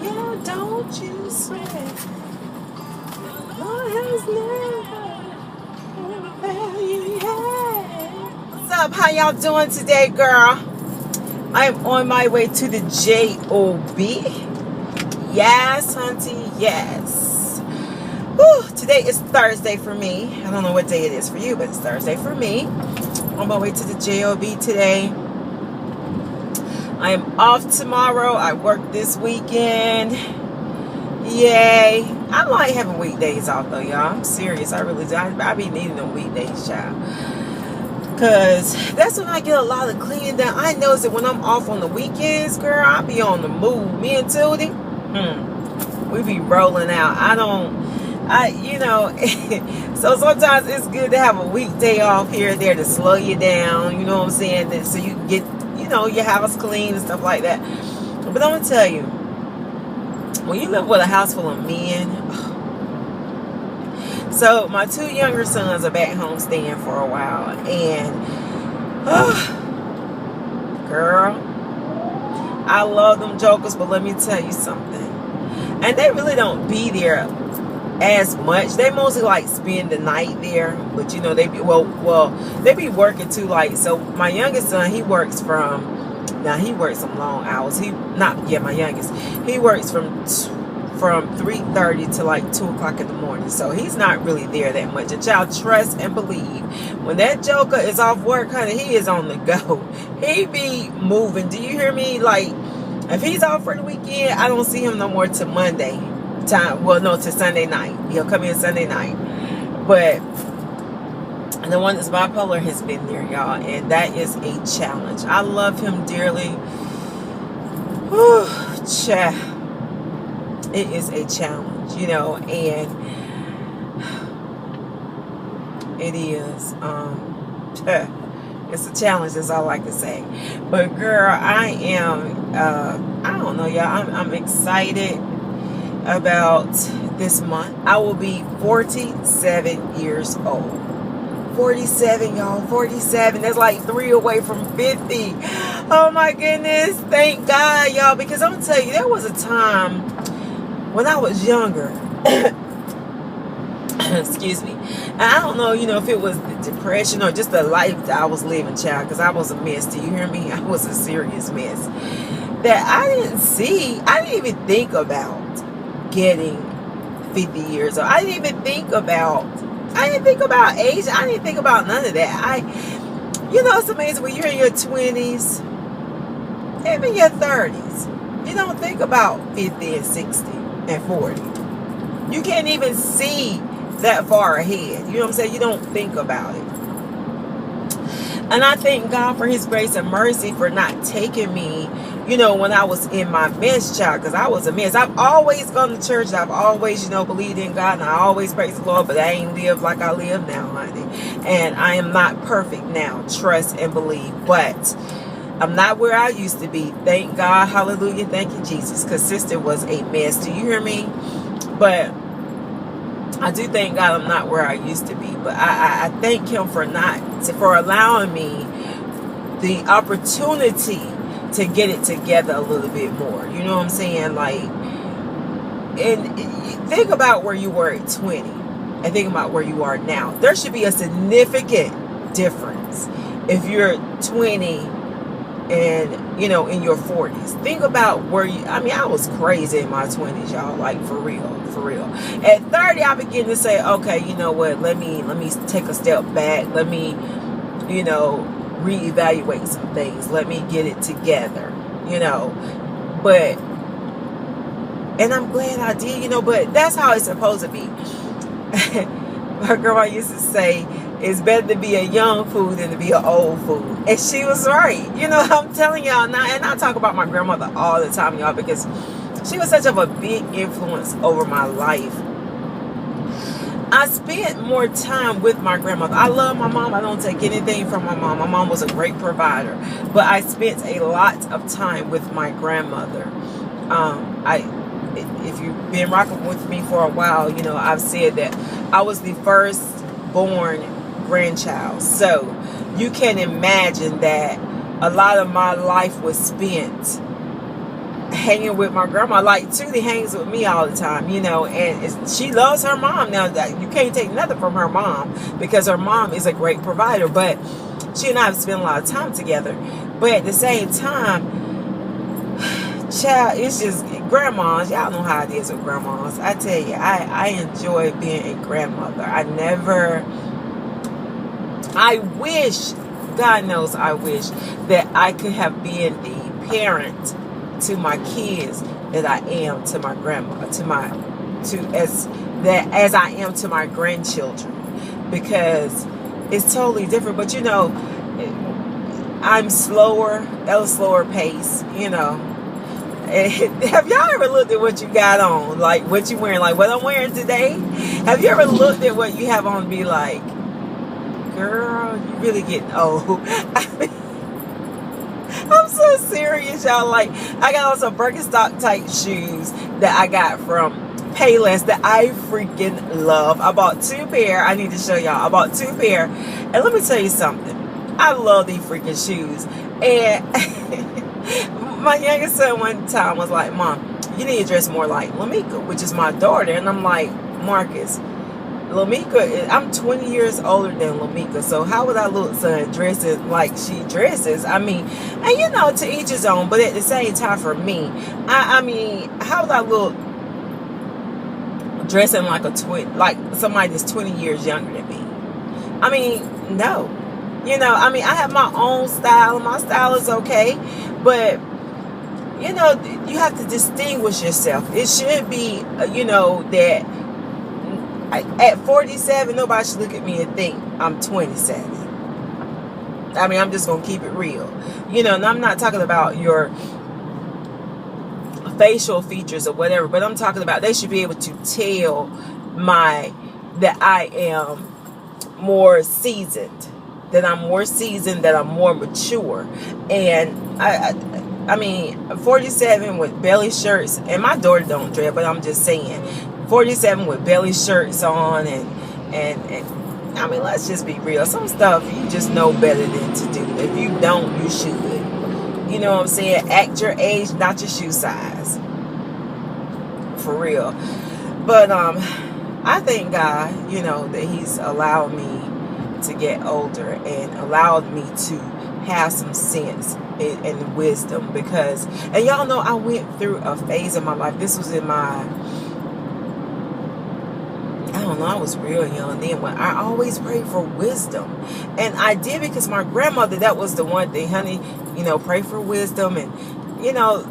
Yeah, don't you sweat. Lord has never failed you yet. What's up? How y'all doing today, girl? I'm on my way to the J.O.B. Yes, hunty, yes. Whew, today is Thursday for me. I don't know what day it is for you, but it's Thursday for me. On my way to the J.O.B. today. I am off tomorrow. I work this weekend. Yay. I like having weekdays off though, y'all. I'm serious. I really do. I be needing them weekdays, child. Because that's when I get a lot of cleaning done. I notice that when I'm off on the weekends, girl, I be on the move. Me and Tootie, we be rolling out. So sometimes it's good to have a weekday off here and there to slow you down. You know what I'm saying? So you get, your house clean and stuff like that. But I'm going to tell you, when you live with a house full of men, so my two younger sons are back home staying for a while, and girl, I love them jokers, but let me tell you something, and they really don't be there as much. They mostly like spend the night there, but they be they be working too. Like, so my youngest son, he works some long hours. My youngest, he works from 3:30 to like 2 o'clock in the morning, so he's not really there that much. And child, trust and believe, when that joker is off work, honey, he is on the go. He be moving. Do you hear me? Like, if he's off for the weekend, I don't see him no more till Monday time. Well, no, to Sunday night. He'll come in Sunday night. But the one that's bipolar has been there, y'all, and that is a challenge. I love him dearly. Whew, child. It is a challenge, and it is, it's a challenge, that's all I can say. But girl, I am, I don't know, y'all, I'm excited about this month. I will be 47 years old. 47, y'all. 47. That's like 3 away from 50. Oh my goodness. Thank God, y'all. Because I'm gonna tell you, there was a time when I was younger. Excuse me. And I don't know, if it was the depression or just the life that I was living, child. Because I was a mess. Do you hear me? I was a serious mess. That I didn't even think about getting 50 years old. I didn't even think about age. I didn't think about none of that. It's amazing when you're in your 20s, even your 30s, you don't think about 50 and 60 and 40. You can't even see that far ahead. You know what I'm saying? You don't think about it. And I thank God for his grace and mercy for not taking me, when I was in my mess, child, because I was a mess. I've always gone to church. I've always, believed in God, and I always praise the Lord, but I ain't lived like I live now, honey. And I am not perfect now. Trust and believe. But I'm not where I used to be. Thank God. Hallelujah. Thank you, Jesus. Because sister was a mess. Do you hear me? But I do thank God I'm not where I used to be. But I thank him for allowing me the opportunity to get it together a little bit more. You know what I'm saying? Like, and think about where you were at 20 and think about where you are now. There should be a significant difference if you're 20 and, in your 40s. Think about where I was crazy in my 20s, y'all, like for real. At 30, I begin to say, okay, you know what, let me take a step back. Let me, reevaluate some things. Let me get it together, but, and I'm glad I did, but that's how it's supposed to be. My grandma used to say, it's better to be a young fool than to be an old fool. And she was right. I'm telling y'all now, and I talk about my grandmother all the time, y'all, because she was such of a big influence over my life. I spent more time with my grandmother. I love my mom. I don't take anything from my mom. My mom was a great provider. But I spent a lot of time with my grandmother. If you've been rocking with me for a while, I've said that I was the first born grandchild. So you can imagine that a lot of my life was spent hanging with my grandma. Like Tootie hangs with me all the time, you know, and she loves her mom. Now, you can't take nothing from her mom because her mom is a great provider, but she and I have spent a lot of time together. But at the same time, child, it's just grandmas. Y'all know how it is with grandmas. I tell you, I enjoy being a grandmother. I wish, God knows I wish that I could have been the parent to my kids that I am to my grandma, as I am to my grandchildren, because it's totally different. But you know, I'm slower, at a slower pace, you know. Have y'all ever looked at what you got on, like what you wearing, like what I'm wearing today? Have you ever looked at what you have on and be like, girl, you really getting old? I mean, I'm so serious, y'all. Like, I got on some Birkenstock type shoes that I got from Payless that I freaking love. I bought 2 pair. I need to show y'all. I bought 2 pair. And let me tell you something. I love these freaking shoes. And my youngest son one time was like, Mom, you need to dress more like Lamika, which is my daughter. And I'm like, Marcus, Lamika, I'm 20 years older than Lamika, so how would our little son dress like she dresses? I mean, and you know, to each his own, but at the same time, for me, I mean, how would I look dressing like somebody that's 20 years younger than me? I mean, no. You know, I mean, I have my own style, and my style is okay, but you know, you have to distinguish yourself. It should be, you know, that at 47, nobody should look at me and think I'm 27. I mean, I'm just going to keep it real. You know, and I'm not talking about your facial features or whatever, but I'm talking about they should be able to tell that I am more seasoned, that I'm more mature. And I mean, 47 with belly shirts, and my daughter don't dress, but I'm just saying, 47 with belly shirts on, and I mean, let's just be real. Some stuff you just know better than to do. If you don't, you should. You know what I'm saying? Act your age, not your shoe size. For real. But I thank God, you know, that He's allowed me to get older and allowed me to have some sense and wisdom, because, and y'all know, I went through a phase in my life. This was in my, I don't know, I was real young then, when I always prayed for wisdom. And I did, because my grandmother, that was the one thing, honey, you know, pray for wisdom. And you know,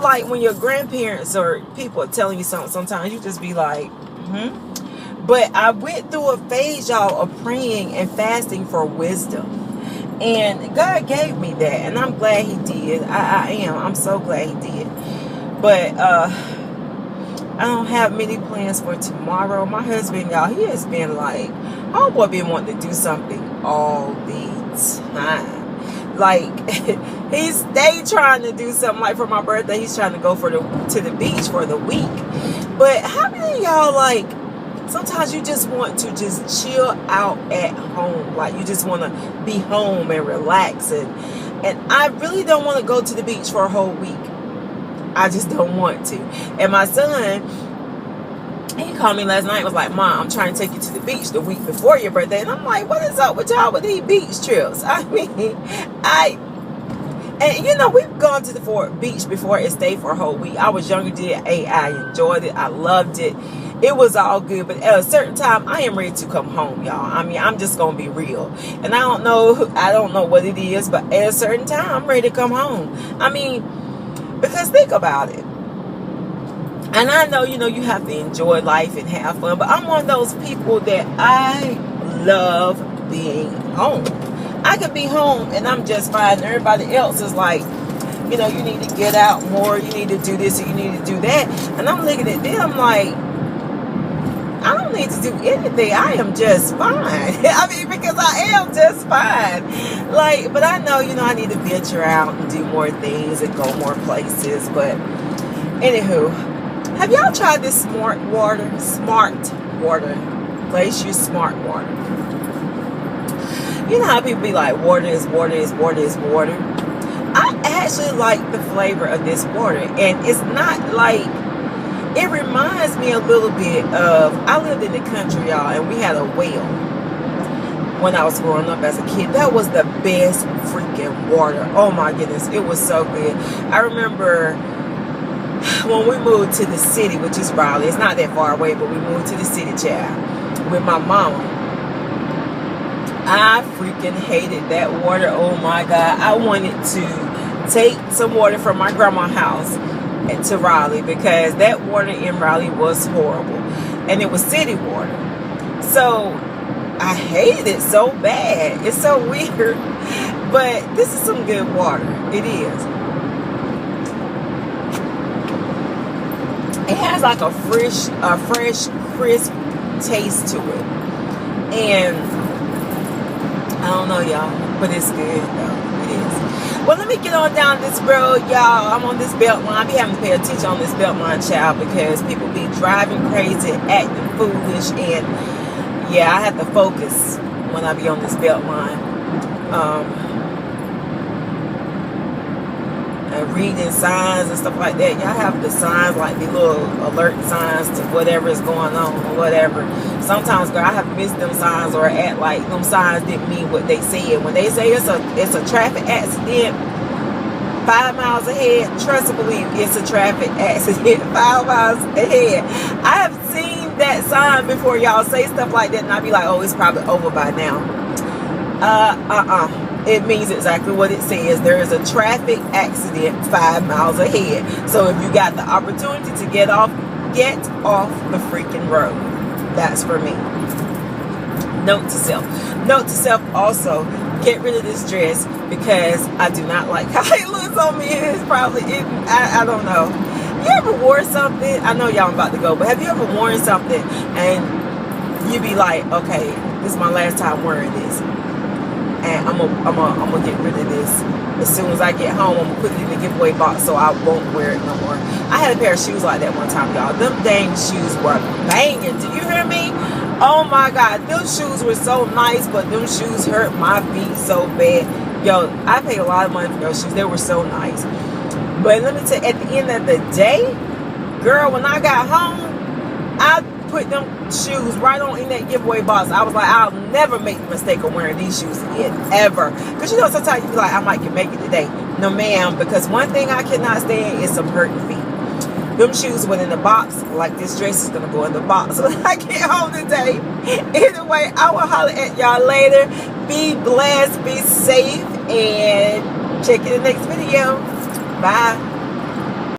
like when your grandparents or people are telling you something, sometimes you just be like, But I went through a phase, y'all, of praying and fasting for wisdom. And God gave me that, and I'm glad He did. I'm so glad He did. But I don't have many plans for tomorrow. My husband, y'all, he has been like, homeboy been wanting to do something all the time. Like, he stayed trying to do something. Like for my birthday, he's trying to go to the beach for the week. But how many of y'all, like, sometimes you just want to just chill out at home. Like, you just want to be home and relax. And I really don't want to go to the beach for a whole week. I just don't want to. And my son, he called me last night and was like, Mom, I'm trying to take you to the beach the week before your birthday. And I'm like, what is up with y'all with these beach trips? I mean, and you know, we've gone to the beach before and stayed for a whole week. I was younger, I enjoyed it. I loved it. It was all good. But at a certain time, I am ready to come home, y'all. I mean, I'm just going to be real. And I don't know what it is, but at a certain time, I'm ready to come home. I mean, because think about it. And I know, you know, you have to enjoy life and have fun, but I'm one of those people that I love being home. I could be home and I'm just fine. Everybody else is like, you know, you need to get out more, you need to do this, and you need to do that. And I'm looking at them like, I don't need to do anything. I am just fine. I mean, because I am just fine. Like, but I know, you know, I need to venture out and do more things and go more places. But anywho, have y'all tried this smart water? Glacier Smart Water. You know how people be like, water is water is water is water. I actually like the flavor of this water. And it's not like, it reminds me a little bit of, I lived in the country, y'all, and we had a well when I was growing up as a kid. That was the best freaking water. Oh my goodness, it was so good. I remember when we moved to the city, which is Raleigh. It's not that far away, but we moved to the city, child, with my mama. I freaking hated that water. Oh my God. I wanted to take some water from my grandma's house to Raleigh, because that water in Raleigh was horrible. And it was city water. So I hated it so bad. It's so weird. But this is some good water. It is. It has like a fresh, crisp taste to it. And I don't know, y'all, but it's good, though. It is. Well, let me get on down this road, y'all. I'm on this belt line. I be having to pay attention on this belt line, child, because people be driving crazy, acting foolish, and yeah, I have to focus when I be on this belt line. And reading signs and stuff like that. Y'all have the signs, like the little alert signs to whatever is going on or whatever. Sometimes, girl, I have missed them signs or act like them signs didn't mean what they said. When they say it's a traffic accident 5 miles ahead, trust and believe it's a traffic accident 5 miles ahead. I have seen that sign before, y'all. Say stuff like that and I be like, oh, it's probably over by now. It means exactly what it says. There is a traffic accident 5 miles ahead. So if you got the opportunity to get off the freaking road. That's for me. Note to self. Note to self also, get rid of this dress because I do not like how it looks on me. It's probably, I don't know. You ever wore something? I know y'all about to go, but have you ever worn something and you be like, okay, this is my last time wearing this. And I'm gonna get rid of this as soon as I get home. I'm gonna put it in the giveaway box so I won't wear it no more. I had a pair of shoes like that one time, y'all. Them dang shoes were banging. Do you hear me? Oh my God, them shoes were so nice, but them shoes hurt my feet so bad. Yo, I paid a lot of money for those shoes. They were so nice. But let me tell you, at the end of the day, girl, when I got home, I put them shoes right on in that giveaway box. I was like, I'll never make the mistake of wearing these shoes again, ever. Because you know, sometimes you be like, I might can make it today. No, ma'am, because one thing I cannot stand is some hurting feet. Them shoes went in the box, like this dress is gonna go in the box when I get home today. Anyway, I will holler at y'all later. Be blessed, be safe, and check you in the next video. Bye.